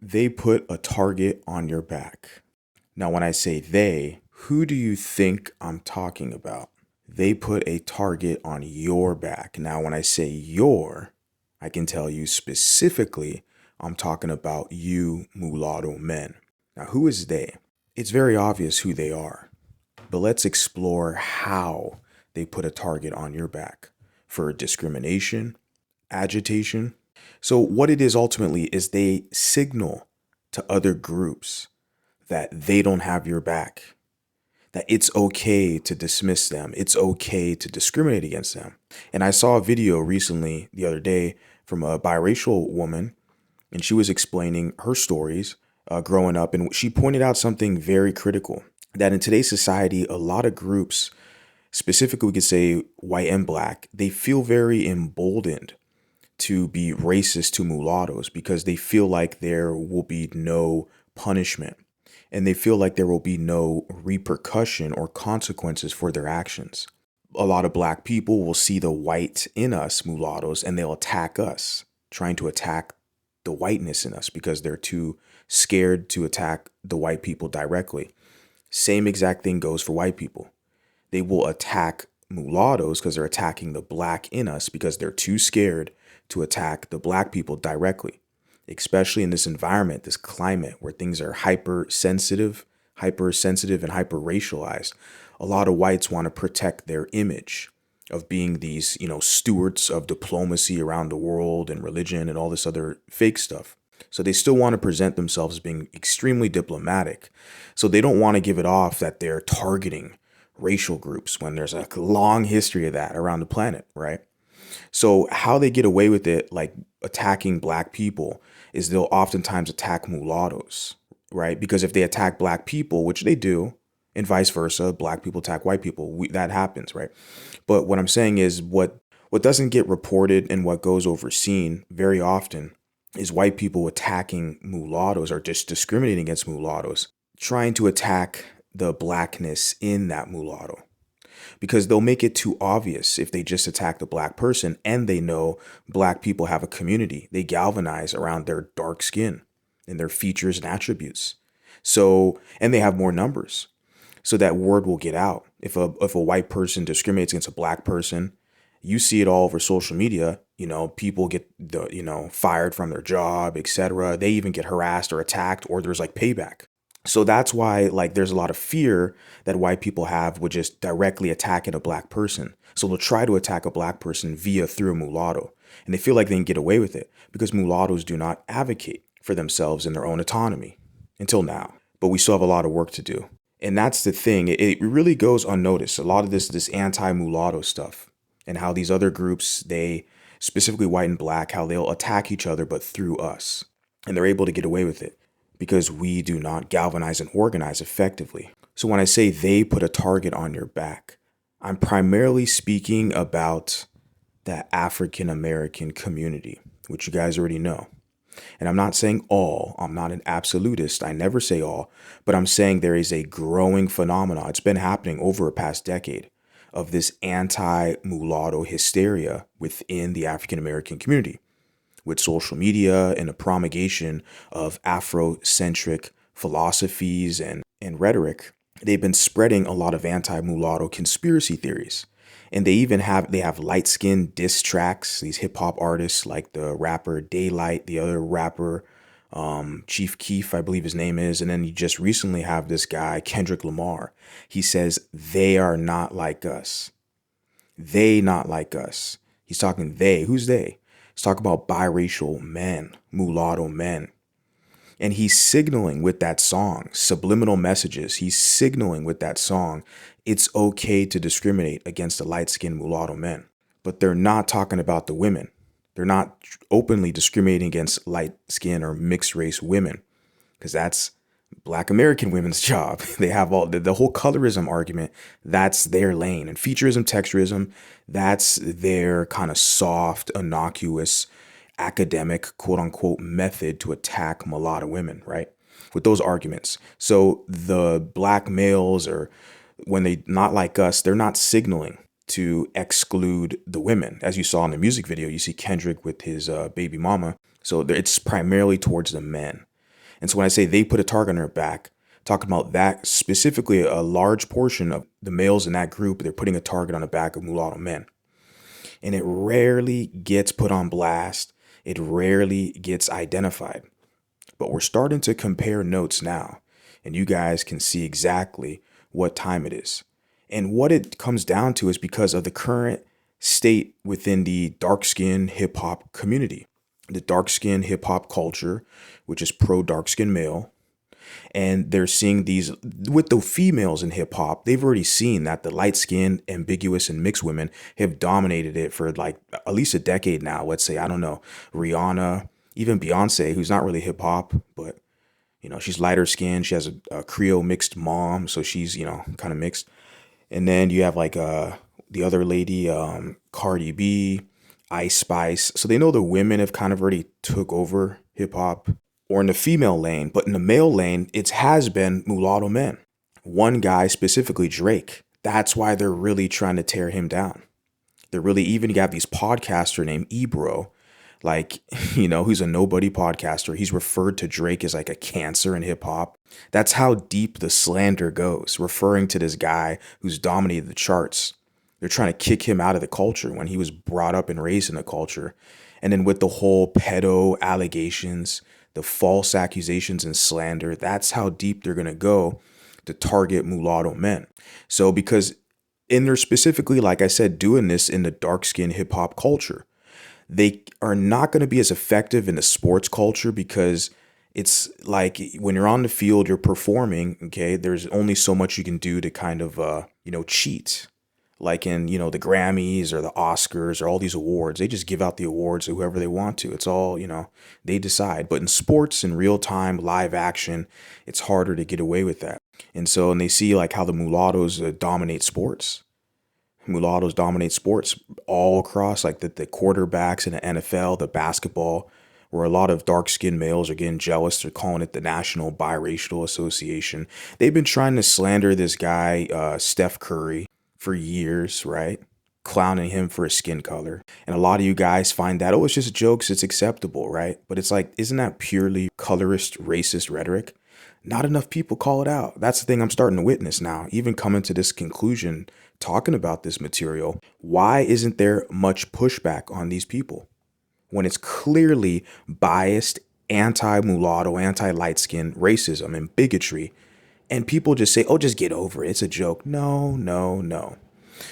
They put a target on your back. Now, when I say they, who do you think I'm talking about? They put a target on your back. Now, when I say your, I can tell you specifically, I'm talking about you mulatto men. Now, who is they? It's very obvious who they are, but let's explore how they put a target on your back for discrimination, agitation. So, what it is ultimately is they signal to other groups that they don't have your back, that it's okay to dismiss them, it's okay to discriminate against them. And I saw a video recently, the other day, from a biracial woman, and she was explaining her stories growing up. And she pointed out something very critical, that in today's society, a lot of groups, specifically we could say white and black, they feel very emboldened to be racist to mulattoes because they feel like there will be no punishment and they feel like there will be no repercussion or consequences for their actions. A lot of black people will see the white in us, mulattoes, and they'll attack us, trying to attack the whiteness in us because they're too scared to attack the white people directly. Same exact thing goes for white people. They will attack mulattoes because they're attacking the black in us because they're too scared to attack the black people directly, especially in this environment, this climate where things are hypersensitive and hyper racialized. A lot of whites want to protect their image of being these, stewards of diplomacy around the world and religion and all this other fake stuff. So they still want to present themselves as being extremely diplomatic. So they don't want to give it off that they're targeting racial groups when there's a long history of that around the planet, right? So how they get away with it, like attacking black people, is they'll oftentimes attack mulattoes, right? Because if they attack black people, which they do, and vice versa, black people attack white people, that happens, right? But what I'm saying is what doesn't get reported and what goes overseen very often is white people attacking mulattoes or just discriminating against mulattoes, trying to attack the blackness in that mulatto, because they'll make it too obvious if they just attack the black person and they know black people have a community. They galvanize around their dark skin and their features and attributes. So, and they have more numbers. So that word will get out. If a white person discriminates against a black person, you see it all over social media. People get fired from their job, etc. They even get harassed or attacked, or there's like payback. So that's why there's a lot of fear that white people have with just directly attacking a black person. So they'll try to attack a black person through a mulatto. And they feel like they can get away with it because mulattoes do not advocate for themselves and their own autonomy until now. But we still have a lot of work to do. And that's the thing. It really goes unnoticed. A lot of this anti-mulatto stuff and how these other groups, they specifically white and black, how they'll attack each other, but through us. And they're able to get away with it because we do not galvanize and organize effectively. So when I say they put a target on your back, I'm primarily speaking about the African American community, which you guys already know. And I'm not saying all, I'm not an absolutist, I never say all, but I'm saying there is a growing phenomenon. It's been happening over a past decade of this anti-mulatto hysteria within the African American community, with social media and the promulgation of Afrocentric philosophies and rhetoric. They've been spreading a lot of anti-mulatto conspiracy theories. And they have light skinned diss tracks, these hip hop artists like the rapper Daylight, the other rapper, Chief Keef, I believe his name is. And then you just recently have this guy, Kendrick Lamar. He says, they are not like us. They not like us. He's talking they. Who's they? He's talking about biracial men, mulatto men. And he's signaling with that song, subliminal messages. He's signaling with that song, it's okay to discriminate against the light-skinned mulatto men. But they're not talking about the women. They're not openly discriminating against light-skinned or mixed-race women, because that's Black American women's job. They have all the whole colorism argument. That's their lane. And featureism, texturism, that's their kind of soft, innocuous, academic, quote unquote, method to attack mulatto women, right? With those arguments. So the black males, or when they not like us, they're not signaling to exclude the women. As you saw in the music video, you see Kendrick with his baby mama. So it's primarily towards the men. And so when I say they put a target on their back, talking about that specifically, a large portion of the males in that group, they're putting a target on the back of mulatto men. And it rarely gets put on blast. It rarely gets identified. But we're starting to compare notes now, and you guys can see exactly what time it is. And what it comes down to is because of the current state within the dark skin hip hop community, the dark skin hip hop culture, which is pro dark skin male. And they're seeing these with the females in hip hop. They've already seen that the light skinned, ambiguous, and mixed women have dominated it for like at least a decade now. Let's say, I don't know, Rihanna, even Beyonce, who's not really hip hop, but she's lighter skinned. She has a Creole mixed mom, so she's kind of mixed. And then you have like the other lady, Cardi B, Ice Spice. So they know the women have kind of already took over hip hop, or in the female lane, but in the male lane, it has been mulatto men. One guy specifically, Drake. That's why they're really trying to tear him down. They're really, even you got these podcaster named Ebro, like, who's a nobody podcaster. He's referred to Drake as like a cancer in hip hop. That's how deep the slander goes, referring to this guy who's dominated the charts. They're trying to kick him out of the culture when he was brought up and raised in the culture. And then with the whole pedo allegations, the false accusations and slander, that's how deep they're going to go to target mulatto men. So because, and they're specifically, like I said, doing this in the dark skin hip hop culture, they are not going to be as effective in the sports culture because it's like when you're on the field, you're performing, okay, there's only so much you can do to kind of, cheat. Like in, the Grammys or the Oscars or all these awards, they just give out the awards to whoever they want to. It's all, they decide. But in sports, in real time, live action, it's harder to get away with that. And so, and they see like how the mulattoes dominate sports. Mulattoes dominate sports all across, like the quarterbacks in the NFL, the basketball, where a lot of dark-skinned males are getting jealous. They're calling it the National Biracial Association. They've been trying to slander this guy, Steph Curry, for years, right? Clowning him for his skin color. And a lot of you guys find that, oh, it's just jokes, it's acceptable, right? But it's like, isn't that purely colorist, racist rhetoric? Not enough people call it out. That's the thing I'm starting to witness now, even coming to this conclusion, talking about this material. Why isn't there much pushback on these people when it's clearly biased, anti-mulatto, anti-light skin racism and bigotry? And people just say, oh, just get over it. It's a joke. No, no, no.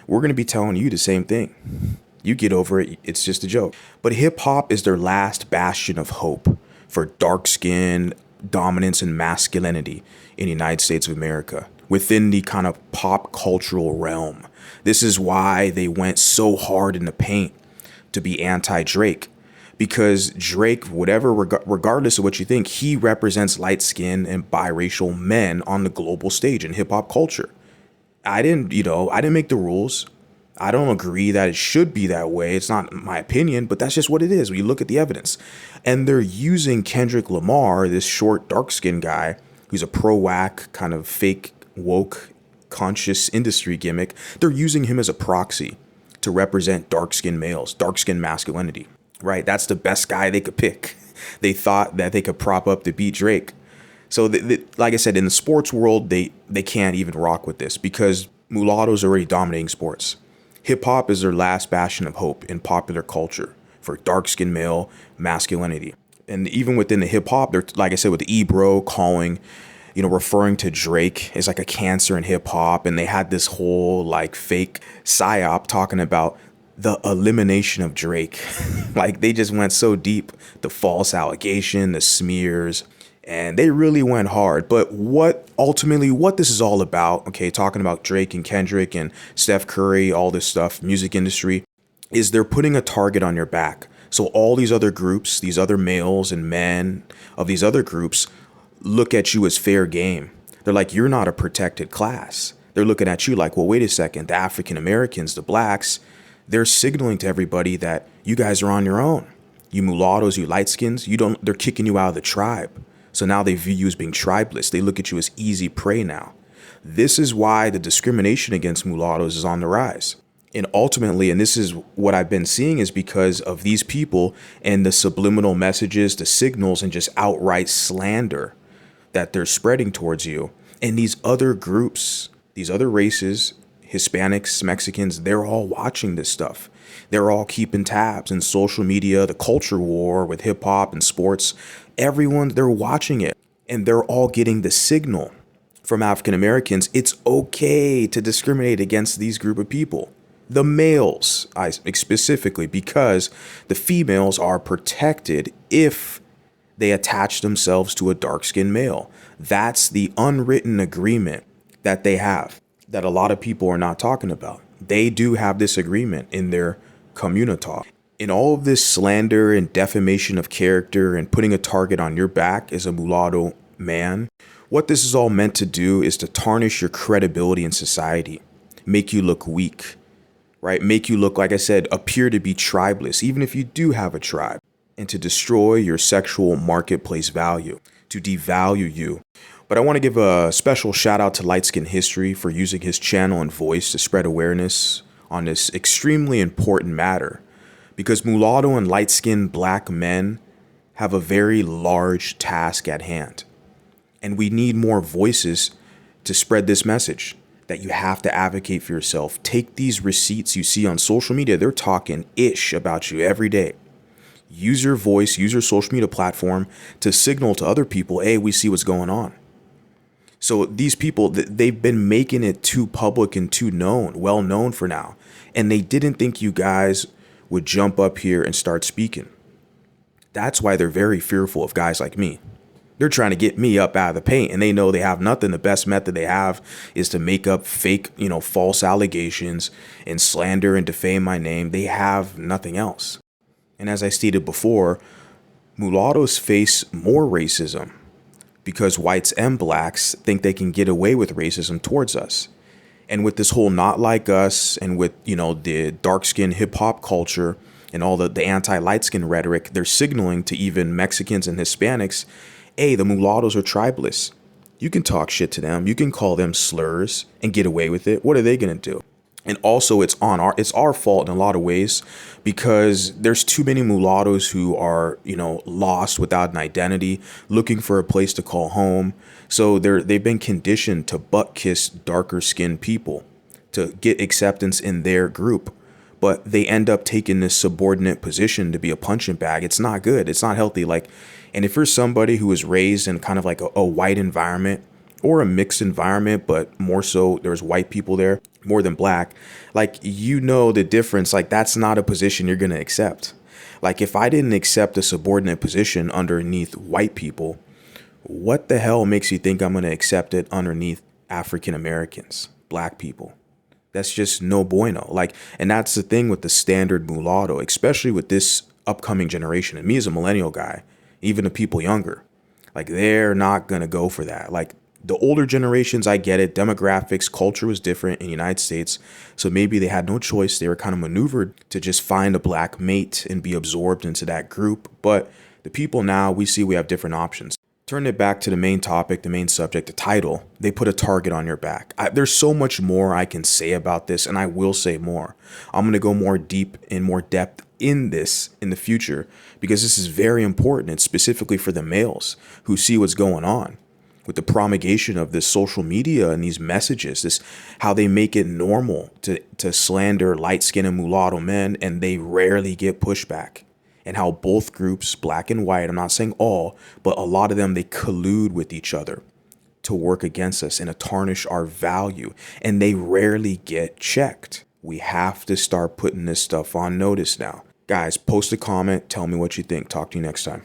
We're going to be telling you the same thing. You get over it. It's just a joke. But hip hop is their last bastion of hope for dark skin dominance and masculinity in the United States of America within the kind of pop cultural realm. This is why they went so hard in the paint to be anti-Drake. Because Drake, whatever, regardless of what you think, he represents light skin and biracial men on the global stage in hip hop culture. I didn't make the rules. I don't agree that it should be that way. It's not my opinion, but that's just what it is when you look at the evidence. And they're using Kendrick Lamar, this short, dark-skinned guy who's a pro-whack, kind of fake, woke, conscious industry gimmick. They're using him as a proxy to represent dark-skinned males, dark-skinned masculinity, right? That's the best guy they could pick. They thought that they could prop up to beat Drake. So, like I said, in the sports world, they can't even rock with this because mulattoes are already dominating sports. Hip hop is their last bastion of hope in popular culture for dark-skinned male masculinity. And even within the hip hop, they're, like I said, with Ebro calling, referring to Drake as like a cancer in hip hop. And they had this whole like fake psyop talking about the elimination of Drake. Like they just went so deep, the false allegation, the smears, and they really went hard. But what this is all about, okay, talking about Drake and Kendrick and Steph Curry, all this stuff, music industry, is they're putting a target on your back. So all these other groups, these other males and men of these other groups look at you as fair game. They're like, you're not a protected class. They're looking at you like, well, wait a second, the African Americans, the blacks, they're signaling to everybody that you guys are on your own. You mulattoes, you light skins, they're kicking you out of the tribe. So now they view you as being tribeless. They look at you as easy prey now. This is why the discrimination against mulattoes is on the rise. And ultimately, and this is what I've been seeing, is because of these people and the subliminal messages, the signals, and just outright slander that they're spreading towards you. And these other groups, these other races, Hispanics, Mexicans, they're all watching this stuff. They're all keeping tabs in social media, the culture war with hip hop and sports. Everyone, they're watching it. And they're all getting the signal from African Americans. It's okay to discriminate against these group of people. The males, I specifically, because the females are protected if they attach themselves to a dark-skinned male. That's the unwritten agreement that they have that a lot of people are not talking about. They do have this agreement in their community. In all of this slander and defamation of character and putting a target on your back as a mulatto man, what this is all meant to do is to tarnish your credibility in society, make you look weak, right? Make you look, like I said, appear to be tribeless, even if you do have a tribe, and to destroy your sexual marketplace value, to devalue you. But I want to give a special shout out to Light Skin History for using his channel and voice to spread awareness on this extremely important matter, because mulatto and light-skinned black men have a very large task at hand. And we need more voices to spread this message that you have to advocate for yourself. Take these receipts you see on social media. They're talking ish about you every day. Use your voice, use your social media platform to signal to other people, hey, we see what's going on. So these people, they've been making it too public and too well known for now. And they didn't think you guys would jump up here and start speaking. That's why they're very fearful of guys like me. They're trying to get me up out of the paint, and they know they have nothing. The best method they have is to make up fake, false allegations and slander and defame my name. They have nothing else. And as I stated before, mulattoes face more racism because whites and blacks think they can get away with racism towards us. And with this whole not like us and with, the dark skin hip hop culture and all the anti-light skin rhetoric, they're signaling to even Mexicans and Hispanics, hey, the mulattoes are tribalists. You can talk shit to them. You can call them slurs and get away with it. What are they going to do? And also it's our fault in a lot of ways because there's too many mulattoes who are, lost without an identity, looking for a place to call home. So they've been conditioned to butt kiss darker skinned people to get acceptance in their group. But they end up taking this subordinate position to be a punching bag. It's not good. It's not healthy. And if you're somebody who was raised in kind of like a white environment or a mixed environment, but more so there's white people there more than black, the difference, that's not a position you're going to accept. If I didn't accept a subordinate position underneath white people, what the hell makes you think I'm going to accept it underneath African Americans, black people? That's just no bueno. And that's the thing with the standard mulatto, especially with this upcoming generation. And me as a millennial guy, even the people younger, they're not going to go for that. The older generations, I get it. Demographics, culture was different in the United States. So maybe they had no choice. They were kind of maneuvered to just find a black mate and be absorbed into that group. But the people now, we see we have different options. Turn it back to the main topic, the main subject, the title. They put a target on your back. There's so much more I can say about this, and I will say more. I'm going to go more deep and more depth in this in the future because this is very important, and specifically for the males who see what's going on with the promulgation of this social media and these messages, how they make it normal to slander light-skinned and mulatto men, and they rarely get pushback. And how both groups, black and white, I'm not saying all, but a lot of them, they collude with each other to work against us and to tarnish our value. And they rarely get checked. We have to start putting this stuff on notice now. Guys, post a comment. Tell me what you think. Talk to you next time.